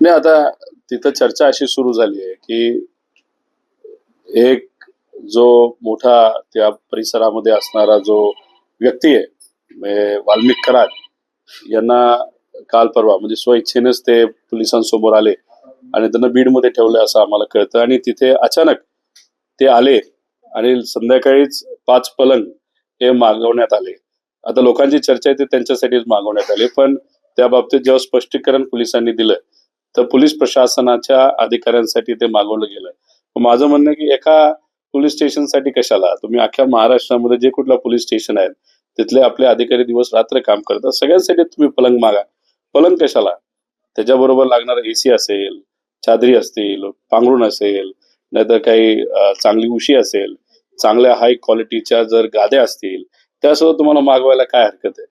नाही, आता तिथं चर्चा अशी सुरू झाली आहे की एक जो मोठा त्या परिसरामध्ये असणारा जो व्यक्ती आहे म्हणजे वाल्मिक कराड यांना काल परवा म्हणजे स्वइच्छेनेच ते पोलिसांसमोर आले आणि त्यांना बीडमध्ये ठेवलं असं आम्हाला कळतं आणि तिथे अचानक ते आले आणि संध्याकाळीच 5 पलंग हे मागवण्यात आले. आता लोकांची चर्चा आहे ते त्यांच्यासाठीच मागवण्यात आले, पण त्या बाबतीत जेव्हा स्पष्टीकरण पोलिसांनी दिलं तर पोलीस प्रशासनाच्या अधिकाऱ्यांसाठी ते मागवलं गेलं. माझं म्हणणं की एका पोलीस स्टेशनसाठी कशाला, तुम्ही अख्ख्या महाराष्ट्रामध्ये जे कुठलं पोलीस स्टेशन आहेत तिथले आपले अधिकारी दिवस रात्र काम करतात, सगळ्यांसाठी तुम्ही पलंग मागा. पलंग कशाला, त्याच्याबरोबर लागणारा एसी असेल, चादरी असतील, पांघरुण असेल, नाहीतर काही चांगली उशी असेल, चांगल्या हाय क्वालिटीच्या जर गाद्या असतील त्यासह तुम्हाला मागवायला काय हरकत आहे.